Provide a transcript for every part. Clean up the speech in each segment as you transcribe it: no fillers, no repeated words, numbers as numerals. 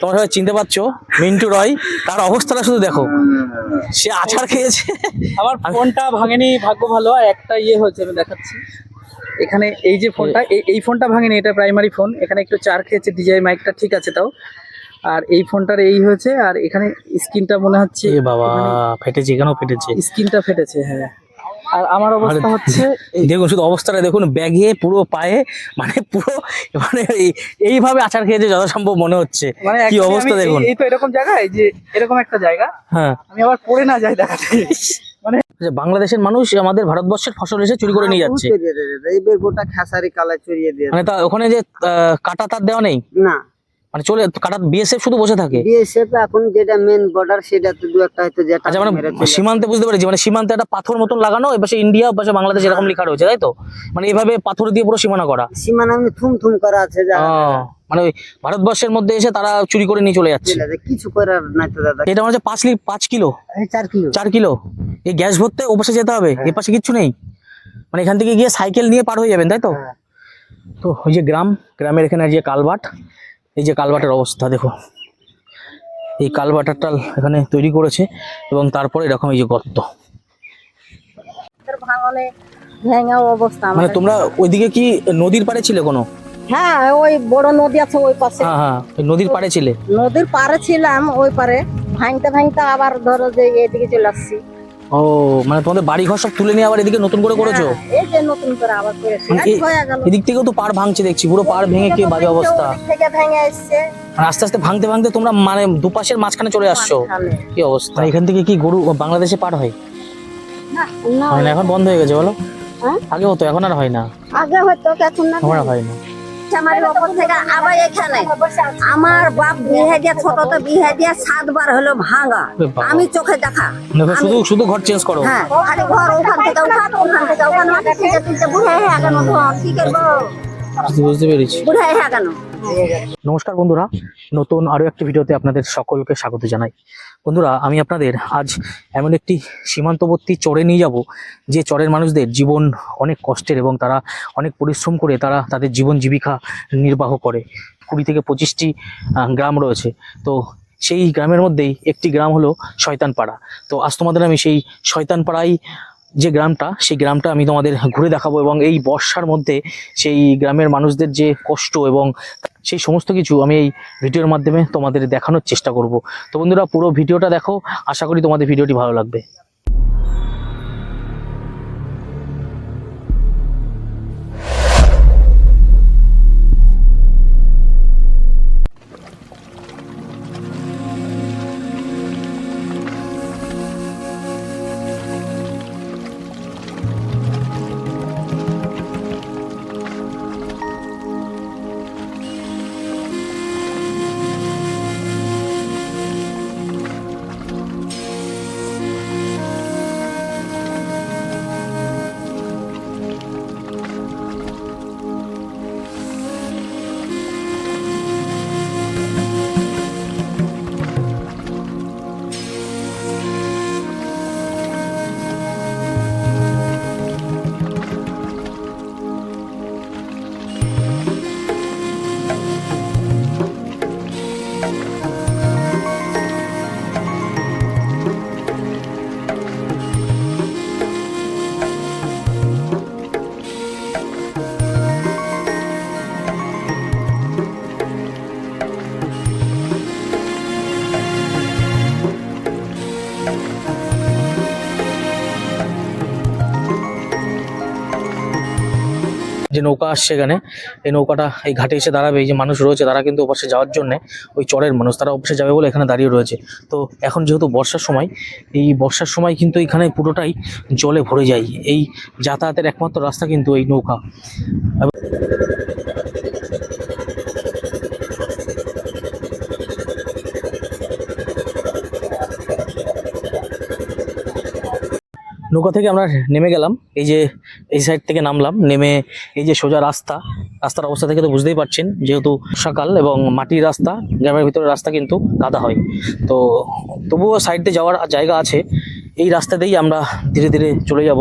তোমরা সবাই চিনতে পারছো মিন্টু রয়, তার অবস্থাটা শুধু দেখো, সে আছাড় খেয়েছে। আমার ফোনটা ভাঙেনি, ভাগ্য ভালো। আর একটা হয়েছে, আমি দেখাচ্ছি। এখানে এই যে ফোনটা, এই ফোনটা ভাঙেনি, এটা প্রাইমারি ফোন। এখানে একটু চার খেয়েছে, ডিজাই মাইকটা ঠিক আছে তাও। আর এই ফোনটার এই হয়েছে, আর এখানে স্ক্রিনটা মনে হচ্ছে এ বাবা, ফেটেছে, এখানেও ফেটেছে, স্ক্রিনটা ফেটেছে। হ্যাঁ, আর আমার অবস্থা হচ্ছে দেখুন শুধু অবস্থাটা দেখুন, ব্যাগে পুরো পায়ে, মানে পুরো, মানে এইভাবে আছাড় খেয়েছে যথাসম্ভব মনে হচ্ছে। মানে কি অবস্থা দেখুন। এই তো এরকম জায়গায়, যে এরকম একটা জায়গা, হ্যাঁ, আমি আবার পড়ে না যাই দেখাতে। মানে বাংলাদেশের মানুষ আমাদের ভারতবর্ষের ফসল এসে চুরি করে নিয়ে যাচ্ছে। এইবার গোটা খেসারি কালা চড়িয়ে দিয়ে মানে তা ওখানে যে কাটা তার দেওয়া নেই, না মানে চলে কাটা, বিএসএফ শুধু বসে থাকে। বিএসএফ এখন যেটা মেন বর্ডার, সেটা তো দু একটা হয়তো যেটা আচ্ছা, মানে সীমান্তে বুঝতে পেরেছি, মানে সীমান্তে একটা পাথর মতন লাগানো, এপাশে ইন্ডিয়া, পাশে বাংলাদেশ এরকম লেখা রয়েছে, তাই তো? মানে এইভাবে পাথর দিয়ে পুরো সীমানা করা। সীমানা এমনি থুম থুম করা আছে, যা মানে ওই ভারতবর্ষের মধ্যে এসে তারা চুরি করে নিয়ে চলে যাচ্ছে। কিছু করার নাই তো দাদা। এটা মানে 5 কিলো 4 কিলো 4 কিলো এই গ্যাস ভরতে ও পাশে যেতে হবে, এ পাশে কিচ্ছু নেই। মানে এখান থেকে গিয়ে সাইকেল নিয়ে পার হয়ে যাবেন, তাই তো? তো ওই যে গ্রামের এখানে যে কালভার্ট, এই যে কালভার্টের অবস্থা দেখো, এই কালভার্টারটা এখানে তৈরি করেছে, এবং তারপরে এরকম এই যে গর্ত। মানে তোমরা ওইদিকে কি নদীর পাড়ে ছিলে কোনো? হ্যাঁ, ওই বড় নদী আছে ওই পাশে। হ্যাঁ হ্যাঁ, ওই নদীর পাড়ে ছিলে। নদীর পাড়ে ছিলাম, ওই পারে ভাঙতে ভাঙতে আবার ধরো যে এদিকে চলে আসছি। ও, মানে তোমাদের বাড়ি ঘর সব তুলে নিয়ে আবার এদিকে নতুন করে করেছো? এই যে নতুন করে আবার করেছি। মানে এদিক থেকেও তো পাড় ভাঙছে দেখছি, পুরো পাড় ভেঙে কি বাজে অবস্থা। ওদিক থেকে ভেঙে এসছে। মানে আস্তে আস্তে ভাঙতে ভাঙতে তোমরা মানে দুপাশের মাঝখানে চলে আসছো। কি অবস্থা! এখান থেকে কি গরু বাংলাদেশে পার হয়? না, হয় না, এখন বন্ধ হয়ে গেছে বলো। হ্যাঁ? আগে হতো, এখন আর হয় না। আগে হয়তো, এখন না। এখন আর হয় না। আমার ওপর থেকে আবার এখানে আমার বাপ বিয়ে দিয়ে, ছোটতে বিয়ে দিয়ে 7 বার হলো ভাঙা, আমি চোখে দেখা। দেখো, শুধু শুধু ঘর চেঞ্জ করো। হ্যাঁ, খালি ঘর ওখান থেকে ওখান থেকে ওখানে, মানে তিনটে বুড়ে হয়ে গেল। কি করবো, বুঝতে পেরেছি। বুড়ে হয়ে গেল। নমস্কার বন্ধুরা, নতুন আরো একটি ভিডিওতে আপনাদের সকলকে স্বাগত জানাই। বন্ধুরা, আমি আপনাদের আজ এমন একটি সীমান্তবর্তী চরে নিয়ে যাব, যে চরের মানুষদের জীবন অনেক কষ্টের, এবং তারা অনেক পরিশ্রম করে তারা তাদের জীবন জীবিকা নির্বাহ করে। 20 থেকে 25টি গ্রাম রয়েছে। তো সেই গ্রামের মধ্যেই একটি গ্রাম হলো শয়তানপাড়া। তো আজ তোমাদের আমি সেই শয়তানপাড়ায় যে গ্রামটা, সেই গ্রামটা আমি তোমাদের ঘুরে দেখাবো, এবং এই বর্ষার মধ্যে সেই গ্রামের মানুষদের যে কষ্ট এবং সেই সমস্ত কিছু আমি এই ভিডিওর মাধ্যমে তোমাদের দেখানোর চেষ্টা করব। তো বন্ধুরা, পুরো ভিডিওটা দেখো, আশা করি তোমাদের ভিডিওটি ভালো লাগবে। যে নৌকা আসছে এখানে, এই নৌকাটা এই ঘাটে এসে দাঁড়াবে। এই যে মানুষ রয়েছে, তারা কিন্তু ওপাশে যাওয়ার জন্য, ওই চরের মানুষ, তারা ওপাশে যাবে বলে এখানে দাঁড়িয়ে রয়েছে। তো এখন যেহেতু বর্ষার সময়, এই বর্ষার সময় কিন্তু এখানে পুরোটাই জলে ভরে যায়। এই যাতায়াতের একমাত্র রাস্তা কিন্তু এই নৌকা। নৌকা থেকে আমরা নেমে গেলাম, এই যে এই সাইড থেকে নামলাম, নেমে এই যে সোজা রাস্তার অবস্থা থেকে তো বুঝতেই পারছেন, যেহেতু সকাল এবং মাটির রাস্তা, গ্রামের ভিতরে রাস্তা কিন্তু কাদা হয়। তো তবুও সাইড দিয়ে যাওয়ার জায়গা আছে। এই রাস্তাতেই আমরা ধীরে ধীরে চলে যাব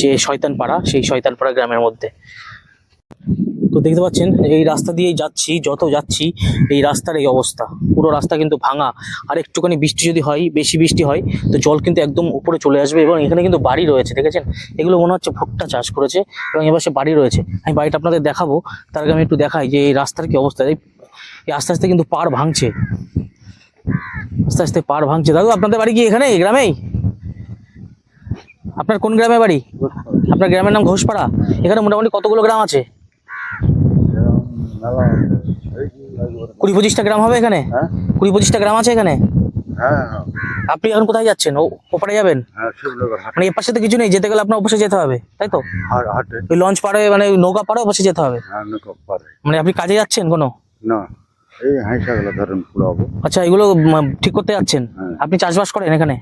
যে শয়তানপাড়া, সেই শয়তানপাড়া গ্রামের মধ্যে। তো দেখতে পাচ্ছেন এই রাস্তা দিয়েই যাচ্ছি, যত যাচ্ছি এই রাস্তার এই অবস্থা, পুরো রাস্তা কিন্তু ভাঙা। আর একটুখানি বৃষ্টি যদি হয়, বেশি বৃষ্টি হয়, তো জল কিন্তু একদম উপরে চলে আসবে। এবং এখানে কিন্তু বাড়ি রয়েছে, দেখেছেন এগুলো মনে হচ্ছে ভুট্টা চাষ করেছে এবং এবার সে বাড়ি রয়েছে। আমি বাড়িটা আপনাদের দেখাবো, তার আগে আমি একটু দেখাই যে এই রাস্তার কি অবস্থা। এই আস্তে আস্তে কিন্তু পাড় ভাঙছে, আস্তে আস্তে পাড় ভাঙছে। দাদু আপনাদের বাড়ি কি এখানে এই গ্রামেই? আপনার কোন গ্রামে বাড়ি? আপনার গ্রামের নাম ঘোষপাড়া। এখানে মোটামুটি কতগুলো গ্রাম আছে? 20-25টা গ্রাম হবে এখানে? 20-25টা গ্রাম আছে এখানে। আপনি এখন কোথায় যাচ্ছেন? ওপারে যাবেন? মানে এর পাশে তো কিছু নেই, যেতে গেলে আপনার অবশ্যই যেতে হবে, তাই তো? ওই লঞ্চ পাড়ে মানে ওই নৌকা পাড়ে অবশ্যই যেতে হবে। মানে আপনি কাজে যাচ্ছেন কোনো? না, এই হাঁসাগুলো ধরেন পুরাবো। আচ্ছা, এগুলো ঠিক করতে যাচ্ছেন। আপনি চাষবাস করেন এখানে?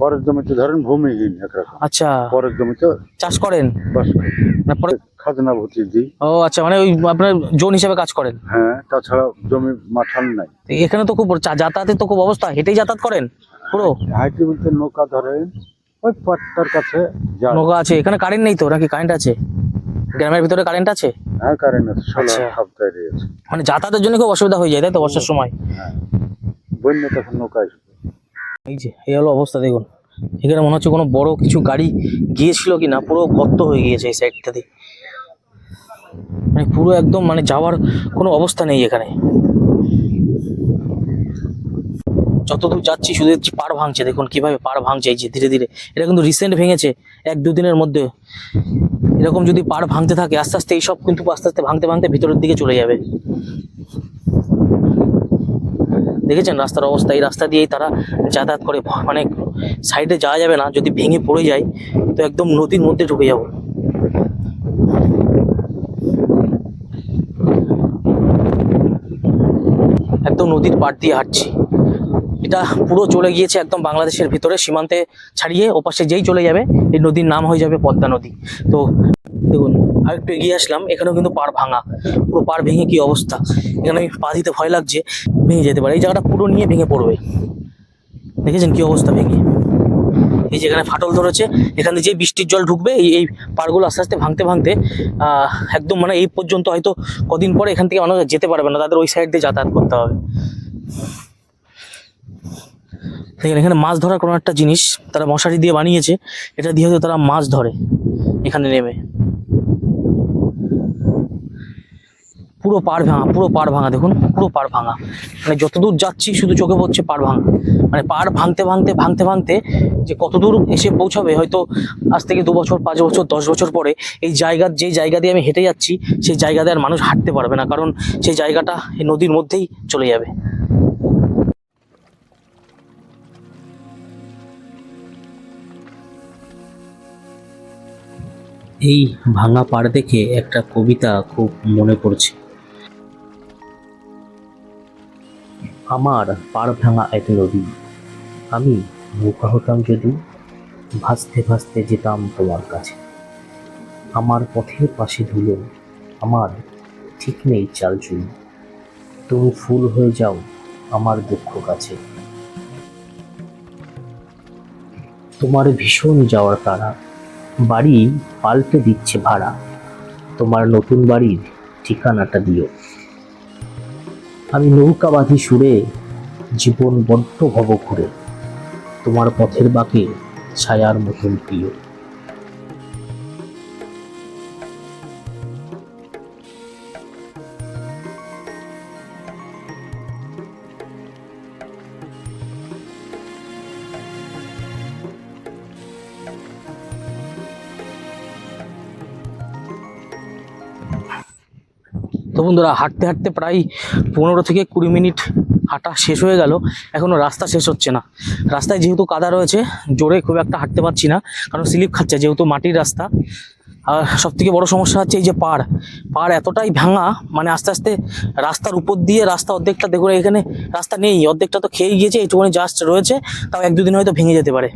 পরের জমিতে ধরেন ভূমিহীন একরকম, আচ্ছা, পরের জমিতে চাষ করেন বাস করি। না পরে? খাজনা ভর্তি দিই। ও আচ্ছা, মানে ওই আপনার জোন হিসাবে কাজ করেন। হ্যাঁ, তাছাড়া জমি মাঠান নাই। এখানে তো খুব যাতায়াতের তো খুব অবস্থা, হেঁটেই যাতায়াত করেন পুরো? হাইটে বলতে নৌকা ধরেন ওই পাট্টার কাছে যায়। নৌকা আছে এখানে? কারেন্ট নেই তো নাকি কারেন্ট আছে? গ্রামের ভিতরে কারেন্ট আছে? হ্যাঁ, কারেন্ট আছে, আচ্ছা। সোলার সব তৈরি আছে। মানে যাতায়াতের জন্য খুব অসুবিধা হয়ে যায়, তাই তো বর্ষার সময়? হ্যাঁ, বন্যা তখন নৌকা আসবে। এই যে এই হলো অবস্থা, দেখুন এখানে মনে হচ্ছে কোনো বড় কিছু গাড়ি গিয়েছিল কি না, পুরো গর্ত হয়ে গিয়েছে এই সাইডটাতে। মানে পুরো একদম মানে যাওয়ার কোনো অবস্থা নেই এখানে। যতদূর যাচ্ছি শুধু দেখছি পাড় ভাঙছে, দেখুন কিভাবে পাড় ভাঙছে এই যে ধীরে ধীরে। এটা কিন্তু রিসেন্ট ভেঙেছে, 1-2 দিনের মধ্যে। এরকম যদি পাড় ভাঙতে থাকে আস্তে আস্তে এইসব কিন্তু আস্তে আস্তে ভাঙতে ভাঙতে ভিতরের দিকে চলে যাবে। দেখেছেন রাস্তার অবস্থা? এই রাস্তা দিয়েই তারা যাতায়াত করে, মানে সাইডে যাওয়া যাবে না, যদি ভেঙে পড়ে যায় তো একদম নদীর মধ্যে ঢুকে যাব। একদম নদীর পাড় দিয়ে হাঁটছি। এটা পুরো চলে গিয়েছে একদম বাংলাদেশের ভিতরে, সীমান্তে ছাড়িয়ে ওপাশে যেই চলে যাবে এই নদীর নাম হয়ে যাবে পদ্মা নদী। তো দেখুন আরেকটু এগিয়ে আসলাম, এখানেও কিন্তু পাড় ভাঙা, পুরো পাড় ভেঙে কি অবস্থা। এখানে আমি পা দিতে ভয় লাগছে, ভেঙে যেতে পারে। এই জায়গাটা পুরো নিয়ে ভেঙে পড়বে, দেখেছেন কি অবস্থা ভেঙে। এই যেখানে ফাটল ধরেছে, এখানে যে বৃষ্টির জল ঢুকবে এই পাড়গুলো আস্তে আস্তে ভাঙতে ভাঙতে একদম মানে এই পর্যন্ত, হয়তো কদিন পরে এখান থেকে মানুষ যেতে পারবে না, তাদের ওই সাইড দিয়ে যাতায়াত করতে হবে। এখানে মাছ ধরার কোনো একটা জিনিস তারা মশারি দিয়ে বানিয়েছে, এটা দিয়ে হয়তো তারা মাছ ধরে এখানে নেমে। পুরো পাড় ভাঙা, পুরো পাড় ভাঙা, দেখুন পুরো পাড় ভাঙা। মানে যতদূর যাচ্ছি শুধু চোখে পড়ছে পাড় ভাঙা। মানে পাড় ভাঙতে ভাঙতে ভাঙতে ভাঙতে যে কতদূর এসে পৌঁছাবে, হয়তো আজ থেকে 2 বছর, 5 বছর, 10 বছর পরে এই যে জায়গা দিয়ে আমি হেঁটে যাচ্ছি সেই জায়গাতে আর মানুষ হাঁটতে পারবে না, কারণ সেই জায়গাটা এই নদীর মধ্যেই চলে যাবে। এই ভাঙা পাড় দেখে একটা কবিতা খুব মনে পড়ছে। আমার পাড় ভাঙা এক নদী, আমি নৌকা হতাম যদি, ভাসতে ভাসতে যেতাম তোমার কাছে। আমার পথের পাশে ধুলো, আমার ঠিক নেই চাল চুল, তুমি ফুল হয়ে যাও আমার দুঃখ কাছে। তোমার ভীষণ যাওয়ার তারা, বাড়ি পাল্টে দিচ্ছে ভাড়া, তোমার নতুন বাড়ির ঠিকানাটা দিও। আমি নৌকা বাঁধি সুরে, জীবন বড্ড ভব ঘুরে, তোমার পথের বাঁকে ছায়ার মতন প্রিয়। তো বন্ধুরা হাঁটতে হাঁটতে প্রায় 15 থেকে 20 মিনিট হাঁটা শেষ হয়ে গেল, এখনো রাস্তা শেষ হচ্ছে না। রাস্তায় যেহেতু কাদা রয়েছে, জোরে খুব একটা হাঁটতে পারছি না, কারণ স্লিপ খাচ্ছে যেহেতু মাটির রাস্তা। আর সব থেকে বড় সমস্যা হচ্ছে এই যে পাড় এতটাই ভাঙা, মানে আস্তে আস্তে রাস্তার উপর দিয়ে, রাস্তা অর্ধেকটা দেখুন এখানে রাস্তা নেই, অর্ধেকটা তো খেয়ে গিয়েছে, এইটুকুনি জাস্ট রয়েছে, তাও 1-2 দিন হয়তো ভেঙে যেতে পারে।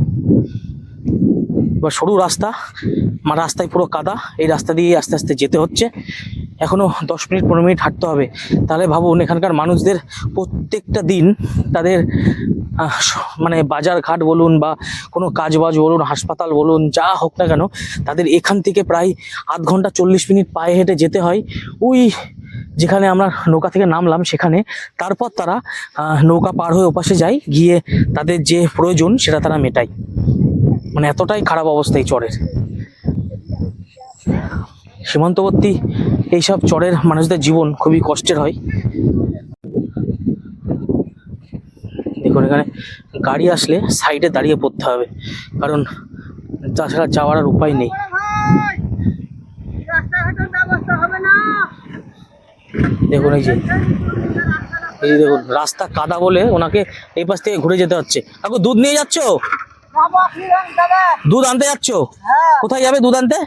এবার সরু রাস্তা, রাস্তায় পুরো কাদা, এই রাস্তা দিয়ে আস্তে আস্তে যেতে হচ্ছে। এখনো 10 মিনিট 15 মিনিট হাঁটতে হবে। তাহলে ভাবুন এখানকার মানুষদের প্রত্যেকটা দিন তাদের মানে বাজার ঘাট বলুন বা কোনো কাজ বাজ বলুন, হাসপাতাল বলুন, যা হোক না কেন, তাদের এখান থেকে প্রায় আধ ঘন্টা 40 মিনিট পায়ে হেঁটে যেতে হয় ওই যেখানে আমরা নৌকা থেকে নামলাম সেখানে। তারপর তারা নৌকা পার হয়ে ওপাশে যায়, গিয়ে তাদের যে প্রয়োজন সেটা তারা মেটায়। মানে এতটাই খারাপ অবস্থা এই চরের। সীমান্তবর্তী এইসব চরের মানুষদের জীবন খুবই কষ্টের হয়। দেখুন এখানে গাড়ি আসলে সাইডে দাঁড়িয়ে পড়তে হবে, কারণ তাছাড়া যাওয়ার আর উপায় নেই। দেখুন এই যে দেখুন রাস্তা কাদা বলে ওনাকে এই পাশ থেকে ঘুরে যেতে হচ্ছে। কাকু দুধ নিয়ে যাচ্ছ? দুধ আনতে যাচ্ছ? কোথায় যাবে দুধ আনতে?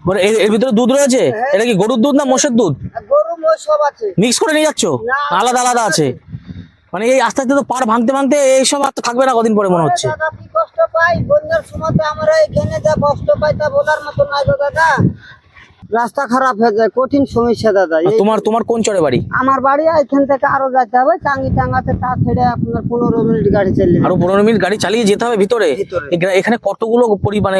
বলে এর ভিতরে দুধ রয়েছে? এটা কি গরুর দুধ না মোষের দুধ? গরু মোষ সব আছে। মিক্স করে নিয়ে যাচ্ছ? আলাদা আলাদা আছে? মানে এই আস্তে আস্তে তো পার ভাঙতে ভাঙতে এইসব আর তো থাকবে না কদিন পরে মনে হচ্ছে। দাদা কি কষ্ট পাই বন্যার সময়, আমরা এখানে যা কষ্ট পাই তা বলার মতো নাই গো দাদা। রাস্তা খারাপ হয়ে যায়, কঠিন সমস্যা দাদা। আর তোমার কোন চরে বাড়ি? আমার বাড়ি এখান থেকে আরো যেতে হবে টাঙ্গি টাঙ্গাতে, তা ছেড়ে আপনার 15 মিনিট গাড়ি চালিয়ে আরো 15 মিনিট গাড়ি চালিয়ে যেতে হবে ভিতরে? এখানে কতগুলো পরিমাণে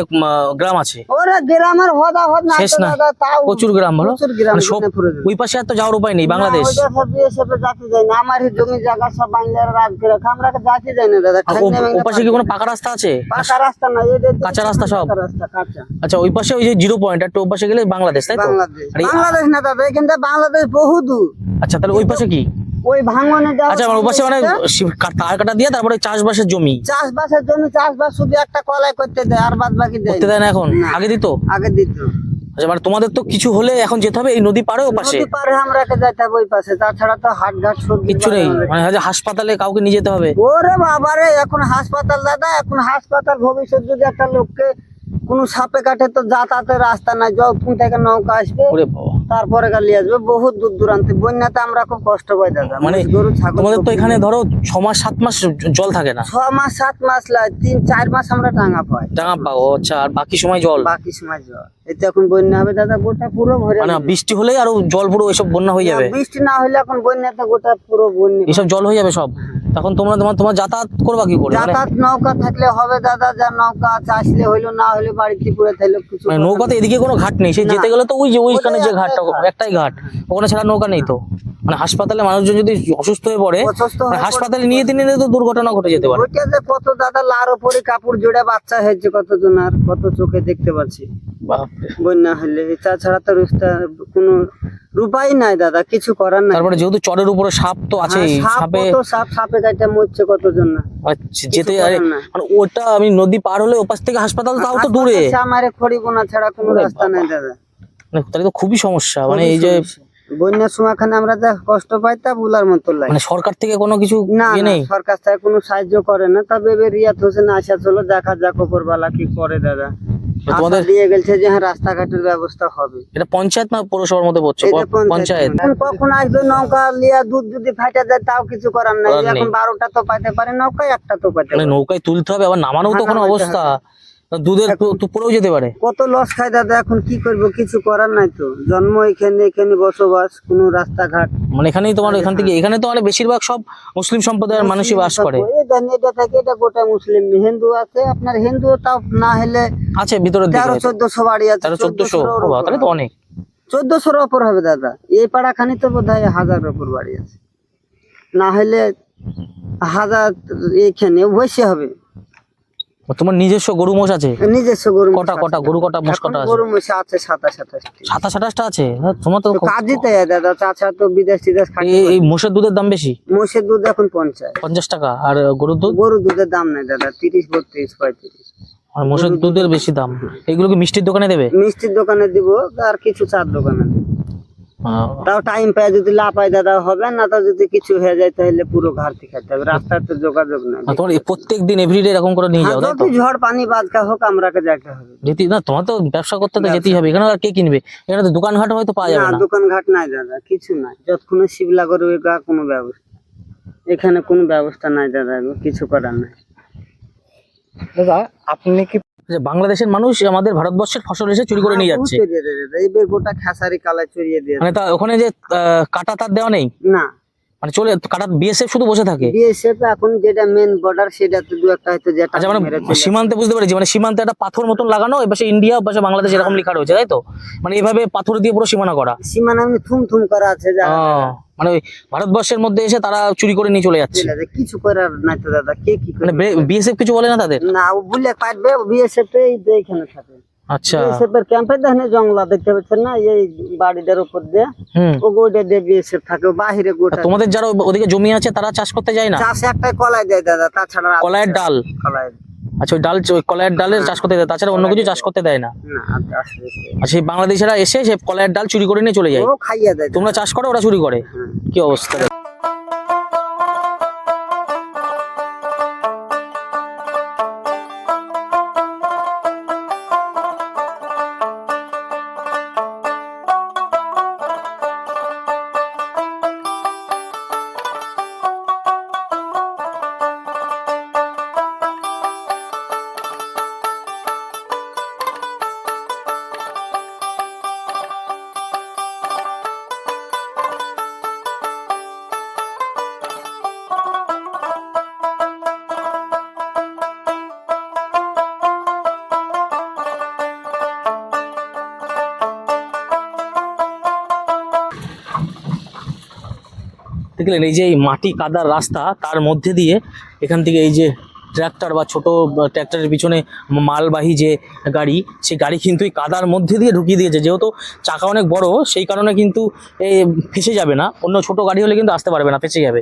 গ্রাম আছে? ওরা গ্রামের হদা হদ না শেষ না, দাদা, তাও প্রচুর গ্রাম বলো। প্রচুর গ্রাম মানে সব এখানে পুরো ওই পাশে আর তো যাওয়ার উপায় নেই বাংলাদেশ। ওইটা সব BSF এ যাতে যায় না, আমার জমি জায়গা সব বাংলার রাজ করে রাখে, আমরা যাতে যাই না দাদা। আর ও পাশে কি কোনো পাকা রাস্তা আছে? পাকা রাস্তা না, এদের কাঁচা রাস্তা সব? রাস্তা কাঁচা। আচ্ছা ওই পাশে ওই যে 0 পয়েন্ট আর ও পাশে গেলে বাংলাদেশ, তাই তো? বাংলাদেশ আর এই- বাংলাদেশ না দাদা, এখান থেকে বাংলাদেশ বহু দূর। আচ্ছা তাহলে ওই পাশে কি? ওই ভাঙনে যাওয়া আচ্ছা মানে ওই পাশে মানে তার কাটা দিয়ে তারপরে চাষবাসের জমি? চাষবাসের জমি, চাষবাস শুধু একটা কলাই করতে দেয়, আর বাদ বাকি দেয় করতে দেয় না এখন? আগে দিত? আগে দিত। আচ্ছা মানে তোমাদের তো কিছু হলে এখন যেতে হবে এই নদী পারে ও পাশে? নদী পারে আমরা যেতে হবে ওই পাশে, তাছাড়া তো হাট ঘাট সবজি কিচ্ছু নেই? মানে হয়তো হাসপাতালে কাউকে নিয়ে যেতে হবে? ওরে বাবারে, এখন হাসপাতাল দাদা, এখন হাসপাতাল ভবিষ্যৎ যদি একটা লোককে কোনো সাপে কাটে তো যাতায়াতের রাস্তা নাই, যখন থেকে নৌকা আসবে ওরে বাবা, তারপরে গালি আসবে, বহুত দূর দূরান্তে। বন্যাতে আমরা খুব কষ্ট পাই দাদা, মানে গরু ছাগল। তোমাদের তো এখানে ধরো 6 মাস 7 মাস জল থাকে না? 6 মাস 7 মাস লাগে, 3-4 মাস আমরা টাঙা পাই, ডাঙা পাও? আচ্ছা আর বাকি সময় জল? বাকি সময় জল। এতে এখন বন্যা হবে দাদা, গোটা পুরো ভরে মানে যাবে। বৃষ্টি হলেই আরো জল পুরো এসব বন্যা হয়ে যাবে? বৃষ্টি না হলে এখন বন্যাতে গোটা পুরো বন্যা। এসব জল হয়ে যাবে সব? তখন তোমার যাতায়াত করবা কি করে? যাতায়াত নৌকা থাকলে হবে দাদা, যা নৌকা আছে আসলে হইলো, না হলে বাড়িতে পড়ে থাকলে কিছু। মানে নৌকাতে এদিকে কোনো ঘাট নেই? সেই যেতে গেলে তো ওইখানে যে ঘাটটা, একটাই ঘাট, ওখানে ছাড়া নৌকা নেই তো? মানে হাসপাতালে মানুষজন যদি অসুস্থ হয়ে পড়ে, অসুস্থ মানে হয়ে হাসপাতালে নিয়ে নিলে তো দুর্ঘটনা ঘটে যেতে পারে। ওইটা যে কত দাদা লার উপরে কাপড় জোড়া বাচ্চা হয়েছে কতজন, আর কত চোখে দেখতে পাচ্ছি বাপরে। বন্যা হলে। তাছাড়া তো কোনো উপায় নাই দাদা, কিছু করার নাই। তারপরে যেহেতু চরের উপরে সাপ তো আছেই, সাপে সাপে কাটে মরছে কতজন না। আচ্ছা, যেতে করার নাই। মানে ওটা আমি নদী পার হলে ওপাশ থেকে হাসপাতাল তাও তো দূরে। আমারে খড়িবোনা ছাড়া কোনো ওরে রাস্তা নাই দাদা। মানে তাহলে তো খুবই সমস্যা। মানে এই যে বন্যার সময় খানে আমরা যা কষ্ট পাই তা বলার মতো লাগে মানে সরকার থেকে কোনো কিছু না। ইয়ে না, নেই? সরকার থেকে কোনো সাহায্য করে না। তবে এবার রিয়াত হোসেন আসা চলো, দেখা যাক উপরওয়ালা কি করে দাদা। তোমাদের আশা দিয়ে গেছে যে হ্যাঁ রাস্তাঘাটের ব্যবস্থা হবে। এটা পঞ্চায়েত না পৌরসভার মধ্যে পড়ছে? এটা পঞ্চায়েত। কখন আসবে নৌকা লিয়া, দুধ যদি ফাটা যায় তাও কিছু করার নাই। করার নেই। এখন 12টা তো পাইতে পারে নৌকায়, একটা তো পাইতে মানে পারে। নৌকায় তুলতে হবে, আবার নামানো তো হ্যাঁ, কোনো নামাইতে অবস্থা, দুধের তো পড়েও যেতে পারে। কত লস খায় দাদা, এখন কি করবো, কিছু করার নাই তো। জন্ম এখানে বসবাস, কোনো রাস্তাঘাট। মানে এখানেই তোমার এখান থেকে এখানে তো মানে বেশিরভাগ সব মুসলিম সম্প্রদায়ের মানুষই বাস করে। এটা থেকে এটা গোটা মুসলিম, হিন্দু আছে আপনার, হিন্দু তাও না হলে আছে ভিতরের দিকে 1300-1400 বাড়ি আছে। 1300-1400? তাহলে তো অনেক। 1400-র ওপর হবে দাদা। এই পাড়া খানি তো বোধ হয় 1000-এর ওপর বাড়ি আছে, না হলে 1000 এইখানে বসে হবে। তোমার নিজস্ব গরু মোষ আছে? নিজস্ব গরু কটা গরু, কটা মোষ কটা আছে? গরু মোষ আছে 27-28টি। 27-28টা আছে? হ্যাঁ, তোমার তো কাজিতে দাদা, চাচা তো বিদেশ খায়। এই মোষের দুধের দাম বেশি? মোষের দুধ এখন 50 টাকা। আর গরুর দুধ? গরুর দুধের দাম নাই দাদা, 30, 32, 35। আর মোষের দুধের বেশি দাম। এগুলো কি মিষ্টির দোকানে দেবে? মিষ্টির দোকানে দিব, আর কিছু চার দোকানে দিব। তাও টাইম পায়, যদি লা পাই দাদা হবে না, তো যদি কিছু হয়ে যায় তাহলে পুরো ঘাটতি খাইতে হবে, রাস্তার তো যোগাযোগ নাই। তোমার প্রত্যেক দিন এভরিডে এরকম করে নিয়ে যাও, তাই তো? যদি ঝড় পানি বাদকা হোক আমরাকে যেতে হবে। যেতে না, তোমার তো ব্যবসা করতে তো যেতেই হবে। এখানে আর কে কিনবে? এখানে তো দোকান ঘাট হয়তো পাওয়া যাবে না, না। দোকান ঘাট নাই দাদা, কিছু নাই। যতক্ষণ শিবলা করে কোনো ব্যবস্থা, এখানে কোনো ব্যবস্থা নাই দাদা, কিছু করার নাই। দাদা আপনি কি যে বাংলাদেশের মানুষ আমাদের ভারতবর্ষের ফসল এসে চুরি করে নিয়ে যাচ্ছে? চুরিয়ে দিয়ে দাদা, এইবার গোটা খেসারি কালায় চুরিয়ে দিয়ে। মানে তা ওখানে যে কাটা তার দেওয়া নেই? না, মানে চলে কাটা বিএসএফ শুধু বসে থাকে? বিএসএফ এখন যেটা মেন বর্ডার সেটা তো দু একটা হয়তো যেটা আচ্ছা, মানে মেরে চলে সীমান্তে বুঝতে পেরেছি, মানে সীমান্তে একটা পাথর মতন লাগানো, এপাশে ইন্ডিয়া পাশে বাংলাদেশ এরকম লেখা রয়েছে, তাই তো? মানে এইভাবে পাথর দিয়ে পুরো সীমানা করা। সীমানা এমনি থুম থুম করা আছে যা মানে ওই ভারতবর্ষের মধ্যে এসে তারা চুরি করে নিয়ে চলে যাচ্ছে। কিছু করার নাই তো দাদা, কে কি করে? মানে বিএসএফ কিছু বলে না তাদের? না, ও বলে পাঠবে বিএসএফ এইখানে থাকে। আচ্ছা, বিএসএফ এর ক্যাম্পে দেখেন জঙ্গলা দেখতে পাচ্ছেন না, এই বাড়িটার উপর দিয়ে ও গোটা দিয়ে বিএসএফ থাকে, বাহিরে গোটা। তোমাদের যারা ওদিকে জমি আছে তারা চাষ করতে যায় না? চাষ একটা কলাই দেয় দাদা, তাছাড়া কলাইয়ের ডাল? কলাই আচ্ছা, ওই ডাল, ওই কলাইয়ের ডালের চাষ করতে দেয়, তাছাড়া অন্য কিছু চাষ করতে দেয় না? না, আসলে আর সেই বাংলাদেশিরা এসে সে কলাইয়ের ডাল চুরি করে নিয়ে চলে যায়। ও খাইয়ে দেয়। তোমরা চাষ করো, ওরা চুরি করে? কি অবস্থা! দেখলেন এই যে এই মাটি কাদার রাস্তা, তার মধ্যে দিয়ে এখান থেকে এই যে ট্র্যাক্টর বা ছোট ট্র্যাক্টরের পিছনে মালবাহী যে গাড়ি, সেই গাড়ি কিন্তু এই কাদার মধ্যে দিয়ে ঢুকিয়ে দিয়েছে। যেহেতু চাকা অনেক বড়, সেই কারণে কিন্তু ফেসে যাবে না, অন্য ছোট গাড়ি হলে কিন্তু আসতে পারবে না, ফেসে যাবে।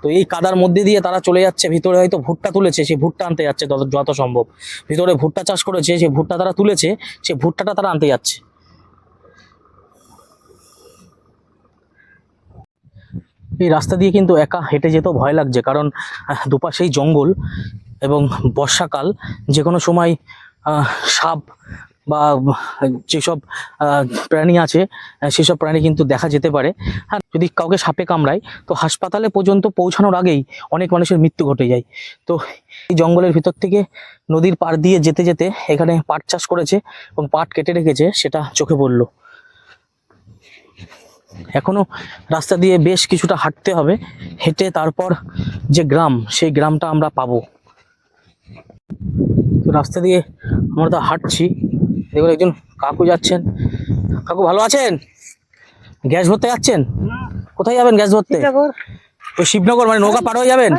তো এই কাদার মধ্যে দিয়ে তারা চলে যাচ্ছে, ভিতরে হয়তো ভুট্টা তুলেছে, সেই ভুট্টা আনতে যাচ্ছে যত সম্ভব। ভিতরে ভুট্টা চাষ করেছে, সেই ভুট্টা তারা তুলেছে, সেই ভুট্টাটা তারা আনতে যাচ্ছে। এই রাস্তা দিয়ে কিন্তু একা হেঁটে যেতেও ভয় লাগছে, কারণ দুপাশেই জঙ্গল এবং বর্ষাকাল, যে কোনো সময় সাপ বা যেসব প্রাণী আছে সেসব প্রাণী কিন্তু দেখা যেতে পারে। হ্যাঁ, যদি কাউকে সাপে কামড়ায় তো হাসপাতালে পর্যন্ত পৌঁছানোর আগেই অনেক মানুষের মৃত্যু ঘটে যায়। তো এই জঙ্গলের ভিতর থেকে নদীর পাড় দিয়ে যেতে যেতে এখানে পাট চাষ করেছে এবং পাট কেটে রেখেছে, সেটা চোখে পড়লো। এখনো রাস্তা দিয়ে বেশ কিছুটা হাঁটতে হবে, হেঁটে তারপর যে গ্রাম, সেই গ্রামটা আমরা পাবো। তো রাস্তা দিয়ে আমরা তো হাঁটছি, দেখুন একজন কাকু যাচ্ছেন। কাকু ভালো আছেন? গ্যাস ভরতে যাচ্ছেন? কোথায় যাবেন গ্যাস ভরতে? ওই শিবনগর, মানে নৌকা পার হয়ে যাবেন?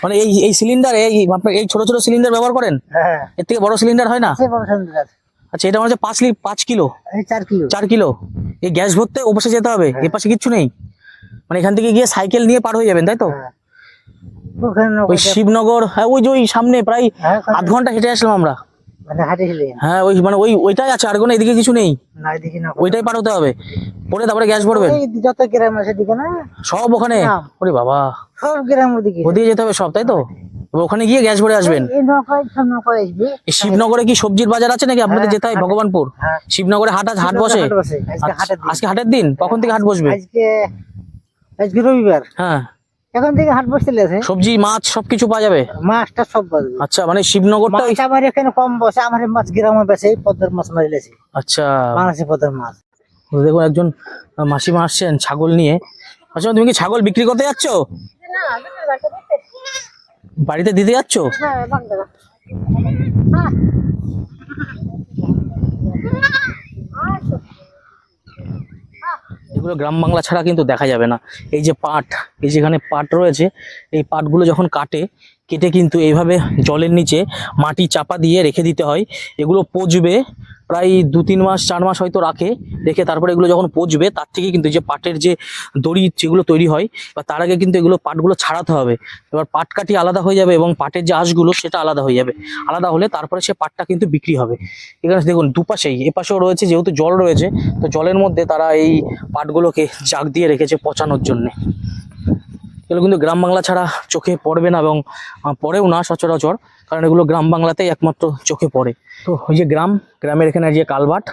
মানে এই সিলিন্ডার, আপনার এই ছোট ছোট সিলিন্ডার ব্যবহার করেন? এর থেকে বড় সিলিন্ডার হয় না? আচ্ছা, এটা মানে 5 কিলো 4 কিলো। এই গ্যাস ভরতে ও পাশে যেতে হবে, এ পাশে কিচ্ছু নেই? মানে এখান থেকে গিয়ে সাইকেল নিয়ে পার হয়ে যাবেন, তাই তো? ওই শিবনগর, হ্যাঁ, ওই যে ওই সামনে প্রায় আধ ঘন্টা হেঁটে আসলাম আমরা। হ্যাঁ, ওই মানে ওইটাই আছে, আর কোনো এদিকে কিছু নেই, ওইটাই পার হতে হবে। পরে তারপরে গ্যাস ভরবেন যত গ্রাম আছে দিকে না সব ওখানে? ওরে বাবা, সব গ্রাম ওদিকে ওদিকে যেতে হবে সব, তাই তো? ওখানে গিয়ে গ্যাস ভরে আসবেন। এই শিবনগরে কি সবজির বাজার আছে নাকি আপনাদের যেতে হয় ভগবানপুর? শিবনগরে হাট বসে? আজকে হাটের দিন? কখন থেকে হাট বসবে? আজকে রবিবার। হ্যাঁ, এখন থেকে হাট বসতে আছে, সবজি মাছ সবকিছু পাওয়া যাবে? মাছটা সব পাবে। আচ্ছা, মানে শিবনগরটা আমার এখানে কম বসে, আমার মাছ গ্রামে বেশি, পদ্মার মাছ মারিলেছে। আচ্ছা, বাংলাদেশে পদ্মার মাছ। দেখুন একজন মাসিমা আসছেন ছাগল নিয়ে। আচ্ছা, তুমি কি ছাগল বিক্রি করতে যাচ্ছ? বাড়িতে দিতে যাচ্ছ? এগুলো গ্রাম বাংলা ছাড়া কিন্তু দেখা যাবে না। এই যে পাট, এই যেখানে পাট রয়েছে, এই পাটগুলো যখন কেটে কিন্তু এইভাবে জলের নিচে মাটি চাপা দিয়ে রেখে দিতে হয়। এগুলো পচবে, প্রায় 2-3 মাস 4 মাস হয়তো রেখে তারপরে এগুলো যখন পচবে, তার থেকে কিন্তু যে পাটের যে দড়ি যেগুলো তৈরি হয়, বা তার আগে কিন্তু এগুলো পাটগুলো ছাড়াতে হবে। এবার পাট কাটি আলাদা হয়ে যাবে এবং পাটের যে আঁশগুলো সেটা আলাদা হয়ে যাবে। আলাদা হলে তারপরে সে পাটটা কিন্তু বিক্রি হবে। এখানে দেখুন দুপাশেই, এপাশেও রয়েছে, যেহেতু জল রয়েছে তো জলের মধ্যে তারা এই পাটগুলোকে জাগ দিয়ে রেখেছে পচানোর জন্যে। এগুলো কিন্তু গ্রাম বাংলা ছাড়া চোখে পড়বে না, এবং পড়েও না সচরাচর, কারণ এগুলো গ্রাম বাংলাতেই একমাত্র চোখে পড়ে। তো ওই যে গ্রামের এখানে যে কালভার্ট,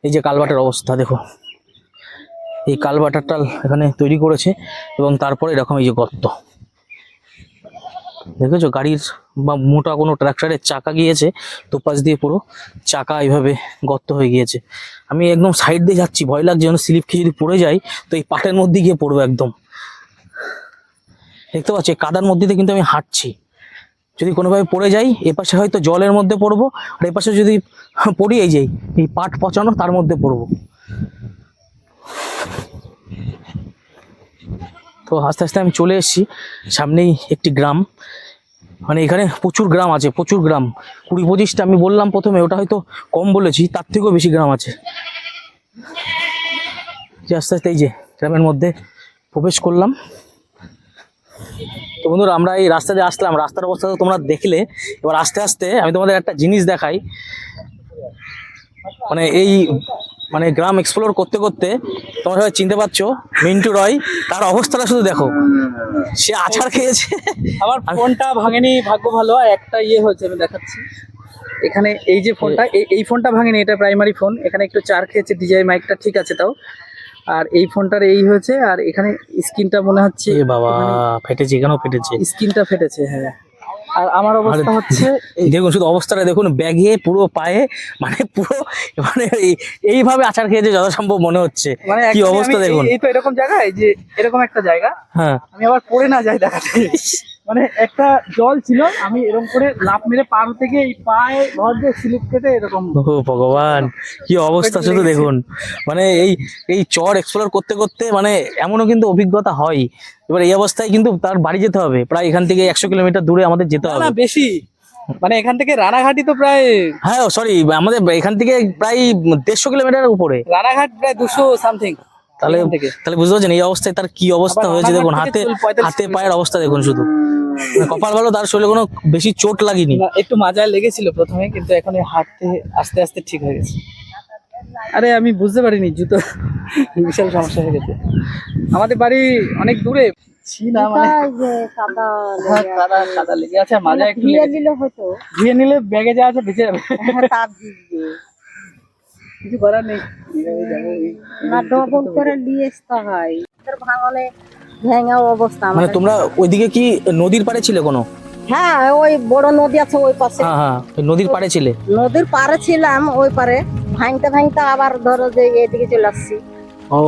এই যে কালভার্টের অবস্থা দেখো, এই কালভার্টটা এখানে তৈরি করেছে এবং তারপরে এরকম এই যে গর্ত দেখেছো, গাড়ির বা মোটা কোনো ট্রাক্টরের চাকা গিয়েছে দুপাশ দিয়ে, পুরো চাকা এইভাবে গর্ত হয়ে গিয়েছে। আমি একদম সাইড দিয়ে যাচ্ছি, ভয় লাগছে যেন স্লিপ খেয়ে যদি পড়ে যায় তো এই পাটের মধ্যে গিয়ে পড়বো একদম। দেখতে পাচ্ছি কাদার মধ্যে দিয়ে কিন্তু আমি হাঁটছি। যদি কোনোভাবে পড়ে যাই, এপাশে হয়তো জলের মধ্যে পড়বো, আর এপাশে যদি পড়ি এই পাট পচানো তার মধ্যে পড়বো। তো আস্তে আস্তে আমি চলে এসেছি, সামনেই একটি গ্রাম। মানে এখানে প্রচুর গ্রাম আছে, প্রচুর গ্রাম, 20-25টা আমি বললাম প্রথমে, ওটা হয়তো কম বলেছি, তার থেকেও বেশি গ্রাম আছে। যে আস্তে আস্তে এই যে গ্রামের মধ্যে প্রবেশ করলাম। তো বন্ধুরা, আমরা এই রাস্তা দিয়ে আসলাম, রাস্তার অবস্থা তো তোমরা দেখলে। এবার আস্তে আস্তে আমি তোমাদের একটা জিনিস দেখাই। মানে এই গ্রাম এক্সপ্লোর করতে করতে তোমরা সবাই চিনতে পারছো মিন্টু রয়, তার অবস্থাটা শুধু দেখো, সে আছাড় খেয়েছে। আমার ফোনটা ভাঙেনি, ভাগ্য ভালো। আর একটা হয়েছে আমি দেখাচ্ছি, এখানে এই যে ফোনটা, এই ফোনটা ভাঙেনি, এটা প্রাইমারি ফোন। এখানে একটু চার খেয়েছে, ডিজাই মাইকটা ঠিক আছে তাও। আর এই ফোনটার এই হয়েছে, আর এখানে স্ক্রিনটা মনে হচ্ছে এ বাবা, ফেটেছে, এখানেও ফেটেছে, স্ক্রিনটা ফেটেছে। হ্যাঁ, আর আমার অবস্থা হচ্ছে দেখুন, শুধু অবস্থাটা দেখুন, ব্যাগে পুরো পায়ে, পুরো এইভাবে আছাড় খেয়েছে যত সম্ভব মনে হচ্ছে। মানে কি অবস্থা দেখুন। এই তো এরকম জায়গায়, যে এরকম একটা জায়গা, হ্যাঁ, আমি আবার পড়ে না যাই দেখাতে। মানে একটা জল ছিল, আমি এরকম করে লাফ মেরে পার হতে গিয়ে এই পায়ে ঘর দিয়ে স্লিপ কেটে এরকম। ও ভগবান, কি অবস্থা শুধু দেখুন। মানে এই চর এক্সপ্লোর করতে করতে এমনও কিন্তু অভিজ্ঞতা হয়। এবার এই অবস্থায় কিন্তু তার বাড়ি যেতে হবে, প্রায় এখান থেকে 100 কিলোমিটার দূরে আমাদের যেতে হবে। না বেশি, মানে এখান থেকে রানাঘাটই তো প্রায়, হ্যাঁ সরি, আমাদের এখান থেকে প্রায় 150 কিলোমিটার উপরে। রানাঘাট প্রায় 200 সামথিং। তাহলে বুঝতে পারছেন এই অবস্থায় তার কি অবস্থা আবার হয়েছে। দেখুন রানাঘাট থেকে হাতে 45 পায়ের অবস্থা দেখুন শুধু। কপাল ভালো, তার শরীরে কোনো বেশি চোট লাগেনি। একটু মাজায় লেগেছিল প্রথমে, কিন্তু এখন এই হাঁটতে আস্তে আস্তে ঠিক হয়ে গেছে। আরে আমি বুঝতে পারিনি, জুতো বিশাল সমস্যা হয়ে গেছে। আমাদের বাড়ি অনেক দূরে না, মানে হ্যাঁ, কাদা লেগে আছে, আর মাজায় একটু ধুয়ে নিলে ব্যাগে যা আছে ভিজে যাবে। কিছু করার নেই, ডবল করে নিয়ে আসতে হয়, ভাঙনে ভেঙে অবস্থা। তোমরা ওইদিকে কি নদীর পাড়ে ছিলে কোনো? হ্যাঁ, ওই বড় নদী আছে ওই পাশে। হ্যাঁ হ্যাঁ, ওই নদীর পাড়ে ছিলে। নদীর পাড়ে ছিলাম, ওই পারে ভাঙতে ভাঙতে আবার ধরো যে এদিকে চলে আসছি। ও,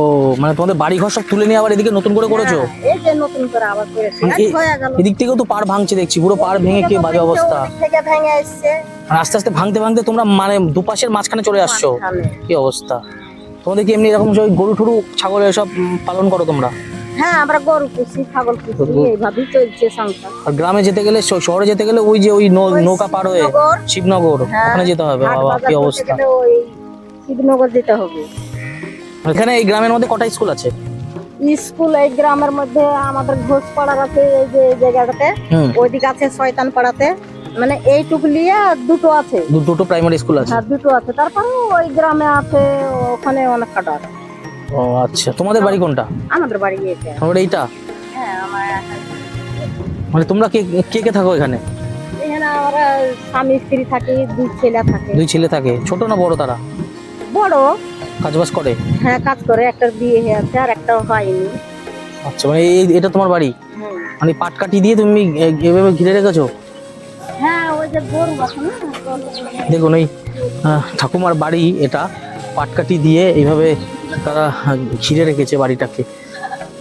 তোমাদের বাড়ি ঘর সব তুলে নিয়ে আবার এদিকে নতুন করে করেছো? হ্যাঁ, এই যে নতুন করে আবার করেছি, হয়ে গেল। এদিক থেকেও তো পাড় ভাঙছে দেখছি, পুরো পাড় ভেঙে কি বাজে অবস্থা। ওদিক থেকে ভেঙে আসছে, আর আস্তে আস্তে ভাঙতে ভাঙতে তোমরা দুপাশের মাঝখানে চলে আসছো। মাঝখানে। কি অবস্থা। তোমাদের কি এমনি এরকম গরু টরু ছাগল এসব পালন করো তোমরা? হ্যাঁ, আমরা গরু পুষি, ছাগল পুষি, এইভাবেই চলছে সংসার। আর গ্রামে যেতে গেলে, শহরে যেতে গেলে ওই যে নৌকা পার হয়ে শিবনগর, হ্যাঁ, ওখানে যেতে হবে। হাট বাবা বাজার কি করতে অবস্থা। গেলে ওই শিবনগর যেতে হবে। এখানে এই গ্রামের মধ্যে কটা স্কুল আছে? স্কুল এই গ্রামের মধ্যে আমাদের ঘোষপাড়ার আছে, এই যে এই জায়গাটাতে, ওইদিকে আছে শয়তান পাড়াতে, মানে এইটুকু নিয়ে দুটো আছে, দুটো প্রাইমারি স্কুল আছে। হ্যাঁ দুটো আছে। তারপরে ওই গ্রামে আছে, ওখানে অনেক কাটা আছে। ও আচ্ছা, তোমাদের বাড়ি কোনটা? আমাদের বাড়ি গিয়েছে। তোমাদের এইটা? হ্যাঁ, আমার তোমরা কে কে কে থাকো এখানে? এখানে আমরা স্বামী স্ত্রী থাকি, দুই ছেলে থাকে। দুই ছেলে থাকে, ছোট না বড় তারা? বড়, কাজবাজ করে? হ্যাঁ কাজ করে, একটা বিয়ে হয়ে আছে আর একটা হয়নি। আচ্ছা, এটা তোমার বাড়ি? হ্যাঁ পাট কাটি দিয়ে তুমি এভাবে ঘিরে রেখেছো? হ্যাঁ, ওই যে গরু আছে না, দেখুন এই ঠাকুমার বাড়ি, এটা পাটকাঠি দিয়ে এইভাবে তারা ঘিরে রেখেছে বাড়িটাকে।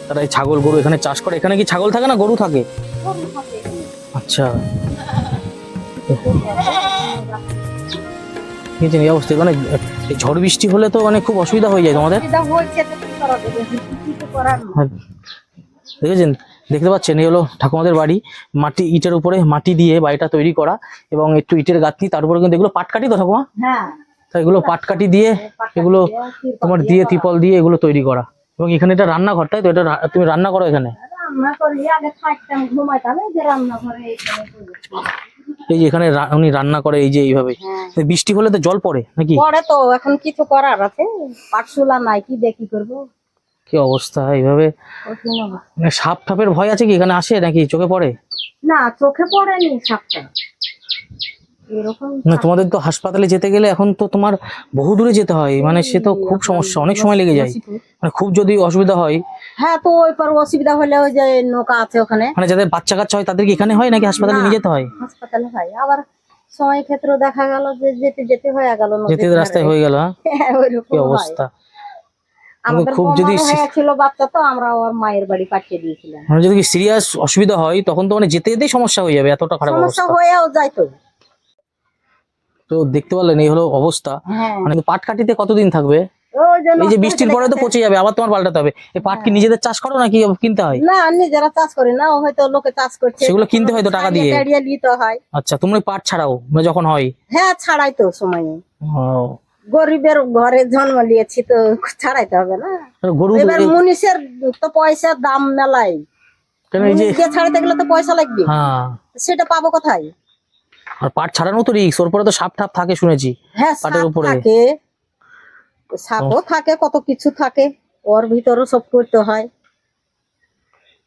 তারা এই ছাগল গরু এখানে চাষ করে। এখানে কি ছাগল থাকে না গরু থাকে? গরু থাকে এখানে। আচ্ছা, এই অবস্থা। এই ঝড় বৃষ্টি হলে তো খুব অসুবিধা হয়ে যায় তোমাদের। অসুবিধা হয়েছে তো কি করা যাবে, কিছু করার নেই। দেখেছেন, দেখতে পাচ্ছেন, এই হলো ঠাকুমাদের বাড়ি। মাটি, ইটের উপরে মাটি দিয়ে বাড়িটা তৈরি করা, এবং একটু ইটের গাঁথনি, তার উপরে কিন্তু এগুলো পাটকাঠি তো ঠাকুমা? হ্যাঁ, তো এগুলো পাটকাঠি দিয়ে, এগুলো তোমার দিয়ে ত্রিপল দিয়ে এগুলো তৈরি করা। এবং এখানে এটা রান্নাঘর, তাই তো? এটা তুমি রান্না করো এখানে? রান্না করি, আগে থাকতাম, ঘুমাইতাম, এই যে রান্নাঘরে এইখানে করেছি। এই যে এখানে উনি রান্না করে এই যে এইভাবে। বৃষ্টি হলে তো জল পড়ে নাকি? পরে তো এখন কিছু করার আছে, পাটশুলা নাই, কি দেখি করবো। কি অবস্থা এইভাবে। সাপ টাপের ভয় আছে কি এখানে? আসে নাকি চোখে পড়ে? না, চোখে পড়েনি সাপটা এরকম। না, তোমাদের তো হাসপাতালে যেতে গেলে এখন তো তোমার বহু দূরে যেতে হয়, সে তো খুব সমস্যা, অনেক সময় লেগে যায়। খুব যদি অসুবিধা হয়। হ্যাঁ, তো ওই পর অসুবিধা হলে ওই যে নৌকা আছে ওখানে, যাদের বাচ্চা কাচ্চা হয় তাদের কি এখানে হয় নাকি হাসপাতালে নিয়ে যেতে হয়? হাসপাতালে হয়। আবার সময় ক্ষেত্রে দেখা গেল যে যেতে যেতে হয়ে গেল, যেতে রাস্তায় হয়ে গেল। ওইরকম কি অবস্থা। আমাদের খুব যদি হয়েছিল বাচ্চা, তো আমরা ওর মায়ের বাড়ি পাঠিয়ে দিয়েছিলাম। মানে যদি সিরিয়াস অসুবিধা হয় তখন তো মানে যেতে যেতেই সমস্যা হয়ে যাবে, এতটা খারাপ সমস্যা অবস্থা। হয়েও যায় তো। তো দেখতে পারলেন এই হলো অবস্থা। হ্যাঁ, মানে পাটকাঠিতে কতদিন থাকবে? ওই যে এই যে নষ্ট বৃষ্টির হয়ে পরে তো গেছে। পচে যাবে, আবার তোমার পাল্টাতে হবে। এই পাট কি নিজেদের চাষ করো নাকি কিনতে হয়? না, নিজেরা চাষ করি না, ও হয়তো লোকে চাষ করছে, সেগুলো কিনতে হয় তো টাকা দিয়ে। ছাড়িয়ে নিতে হয়। আচ্ছা, তোমরা এই পাট ছাড়াও মানে যখন হয়? হ্যাঁ, ছাড়াই তো সময়। ও, গরিবের ঘরে জন্ম নিয়েছি তো ছাড়াইতে হবে না। গরু এবার মুনিশের তো পয়সার দাম মেলাই, কেন এই যে মুনিশ দিয়ে ছাড়াইতে গেলে তো পয়সা লাগবে, হ্যাঁ, সেটা পাবো কোথায়? আর পাট ছাড়ানো তো রিস্ক, ওর পরে তো সাপ ঠাপ থাকে শুনেছি হ্যাঁ, পাটের সাপ উপরে। থাকে, সাপও থাকে, কত কিছু থাকে, ওর ভিতরও সব করতে হয়।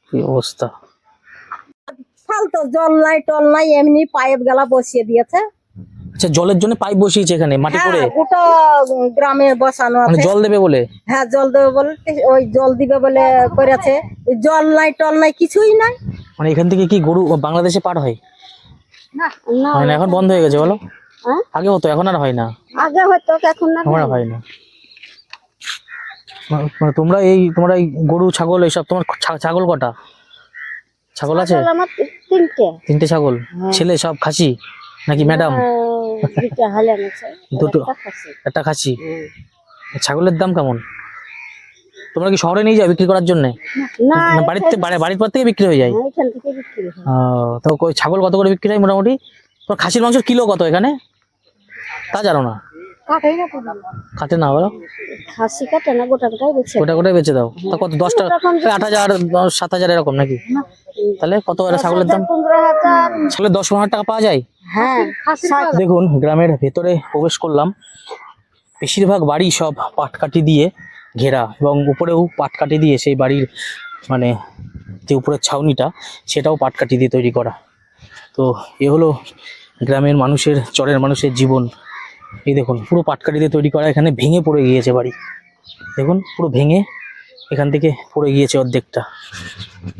কি অবস্থা। ফালতু জল নাই টল নাই, এমনি পাইপ গেলা বসিয়ে দিয়েছে। আচ্ছা, জলের জন্য পাইপ বসিয়েছে এখানে মাটি করে, হ্যাঁ, গোটা গ্রামে বসানো মানে আছে। জল দেবে বলে? হ্যাঁ, জল দেবে বলে, ওই জল দিবে বলে করেছে। জল নাই টল নাই, কিছুই নাই। মানে এখান থেকে কি গরু বাংলাদেশে পার হয়? না, হয় না, এখন বন্ধ হয়ে গেছে বলো? হ্যাঁ? আগে হতো, এখন আর হয় না। আগে হয়তো, এখন না। আমার হয় না। মানে তোমরা এই গরু ছাগল এইসব, তোমার ছাগল কটা? ছাগল আছে? আমার তিনটে। তিনটে ছাগল? ছেলে সব খাসি নাকি ম্যাডাম? দুটো হালেন আছে, দুটো, একটা খাসি। একটা খাসি। ছাগলের দাম কেমন? তোমরা কি শহরে নিয়ে যাও বিক্রি করার জন্য? না, না বাড়ির পর থেকে বিক্রি হয়ে যায়? এখান থেকে বিক্রি হয়। তো ওই ছাগল কত করে বিক্রি হয় মোটামুটি? তোমার খাসির মাংসের কিলো কত এখানে তা জানো না? কাটাই না কোনো। কাটে না বলো? খাসি কাটে না, গোটাটাই বেছে। গোটা গোটাই বেচে দাও? তা কত, 10 টাকা, 8,000, 7,000 এরকম নাকি? তাহলে কত একটা ছাগলের দাম? 15,000। ছাগলের 10-15 টাকা পাওয়া যায়? হ্যাঁ, দেখুন, গ্রামের ভেতরে প্রবেশ করলাম, বেশিরভাগ বাড়ি সব পাটকাঠি দিয়ে ঘেরা, এবং উপরেও পাটকাঠি দিয়ে সেই বাড়ির মানে যে উপরের ছাউনিটা সেটাও পাটকাঠি দিয়ে তৈরি করা। তো এ হলো গ্রামের মানুষের, চরের মানুষের জীবন। এই দেখুন, পুরো পাটকাঠি দিয়ে তৈরি করা, এখানে ভেঙে পড়ে গিয়েছে বাড়ি, দেখুন পুরো ভেঙে এখান থেকে পড়ে গিয়েছে অর্ধেকটা।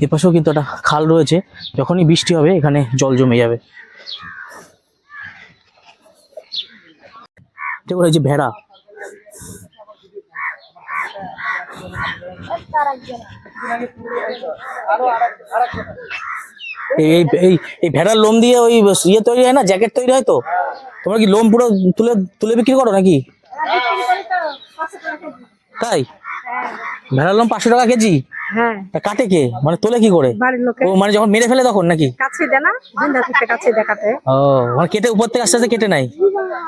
এপাশেও কিন্তু একটা খাল রয়েছে, যখনই বৃষ্টি হবে এখানে জল জমে যাবে। দেখুন এই যে ভেড়া, এই এই এই ভেড়ার লোম দিয়ে ওই ইয়ে তৈরি হয় না, জ্যাকেট তৈরি হয়। তো তোমরা কি লোম পুরো তুলে তুলে বিক্রি করো নাকি? তাই? ভেড়ার লোম 500 টাকা কেজি? হ্যাঁ, তা কাটে কে, মানে তোলে কি করে? বাড়ির লোকে ও মানে যখন মেরে ফেলে তখন নাকি? কাছে দেয় না, জিন্দা থেকে কাছে দেখাতে। ও মানে কেটে উপর থেকে আস্তে আস্তে কেটে নেয়,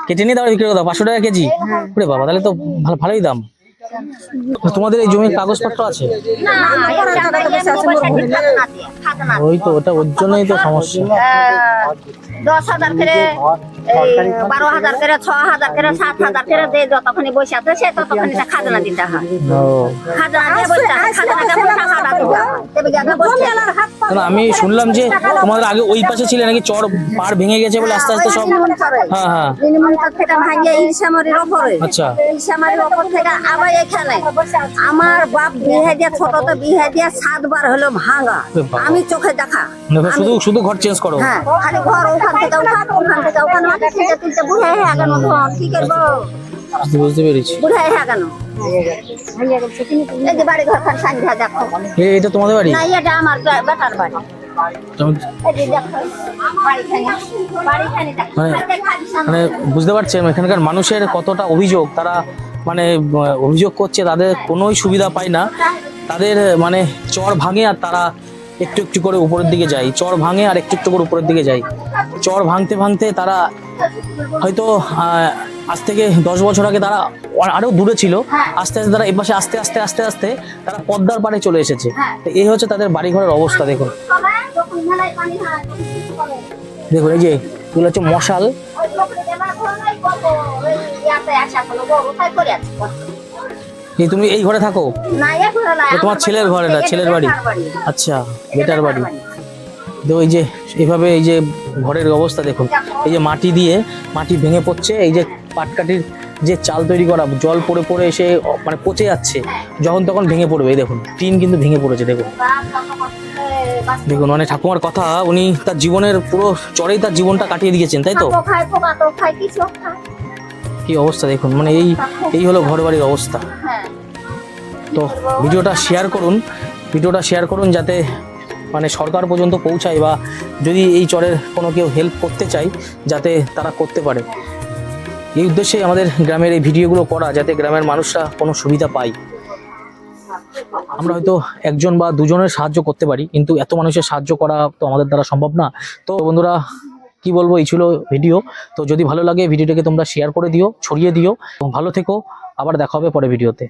কেটে নিয়ে তারপরে বিক্রি করে দাও 500 টাকা কেজি? ওরে বাবা, তাহলে তো ভালোই দাম। তোমাদের এই জমির কাগজপত্র আছে? ওই তো, ওটা ওর জন্যই তো সমস্যা। 10,000 করে, 12,000 করে, 6,000 করে, 7,000 করে দিয়ে যতক্ষণই বসে আছে সে ততক্ষণই খাজনা দিতে হয়। ও খাজনা দিয়ে বসে আছে, খাজনাটা টাকাটা দিতে হয়। তবে জায়গা বসে আছে। না, আমি শুনলাম যে তোমাদের আগে ওই পাশে ছিল নাকি, চর পাড় ভেঙে গেছে বলে আস্তে আস্তে সব। হ্যাঁ হ্যাঁ, মিনিমামটা থেকে ভাঙিয়ে ইলশামারির ওপরে, আচ্ছা। ইলশামারির ওপর থেকে আবার এখানে আমার বাপ বিয়ে দিয়ে, ছোটতে বিয়ে দিয়ে 7 বার হলো ভাঙা, আমি চোখে দেখা। মানে শুধু শুধু ঘর চেঞ্জ করো? হ্যাঁ, খালি ঘর ওখান থেকে ওখান থেকে ওখানে মাটি থেকে তুলতে বুড়ে হয়ে গেল, কি করবো? বুঝতে পেরেছি। বুড়ে হয়ে গেল। এই যে বাড়ি ঘর খান সন্ধ্যা দেখো। এটা তোমাদের বাড়ি? না, এটা আমার বেটার বাড়ি। এই যে দেখো বাড়িখানি দেখো। মানে বুঝতে পারছেন এখানকার মানুষের কতটা অভিযোগ, তারা মানে অভিযোগ করছে তাদের কোনোই সুবিধা পায় না, তাদের মানে চর ভাঙে আর তারা একটু একটু করে উপরের দিকে যায়, চর ভাঙে আর একটু একটু করে উপরের দিকে যায়। চর ভাঙতে ভাঙতে তারা হয়তো আজ থেকে 10 বছর আগে তারা আরো দূরে ছিল, আস্তে আস্তে তারা এপাশে আস্তে আস্তে আস্তে আস্তে তারা পদ্মার পাড়ে চলে এসেছে। তো এই হচ্ছে তাদের বাড়িঘরের অবস্থা। দেখুন দেখুন, এই যে এগুলো হচ্ছে মশাল। এই তুমি এই ঘরে থাকো? তোমার ছেলের ঘরে না, ছেলের বাড়ি? আচ্ছা, বেটার বাড়ি। তো এই যে এইভাবে এই যে ঘরের অবস্থা দেখুন, এই যে মাটি ভেঙে পড়ছে, এই যে পাটকাঠির যে চাল তৈরি করা, জল পড়ে পড়ে এসে মানে পচে যাচ্ছে, যখন তখন ভেঙে পড়বে। এই দেখুন টিন কিন্তু ভেঙে পড়েছে। দেখুন দেখুন, মানে ঠাকুমার কথা, উনি তার জীবনের পুরো চরেই তার জীবনটা কাটিয়ে দিয়েছেন, তাই তো? কি অবস্থা দেখুন, মানে এই হলো ঘর বাড়ির অবস্থা। তো ভিডিওটা শেয়ার করুন যাতে মানে সরকার পর্যন্ত পৌঁছায়, বা যদি এই চরের কোনো কেউ হেল্প করতে চায় যাতে তারা করতে পারে। এই উদ্দেশ্যে আমাদের গ্রামের এই ভিডিওগুলো করা, যাতে গ্রামের মানুষরা কোনো সুবিধা পায়। আমরা হয়তো একজন বা দুজনের সাহায্য করতে পারি, কিন্তু এত মানুষের সাহায্য করা তো আমাদের দ্বারা সম্ভব না। তো বন্ধুরা কি বলবো, এই ছিল ভিডিও। তো যদি ভালো লাগে ভিডিওটাকে তোমরা শেয়ার করে দিও, ছড়িয়ে দিও। ভালো থেকো, আবার দেখা হবে পরে ভিডিওতে।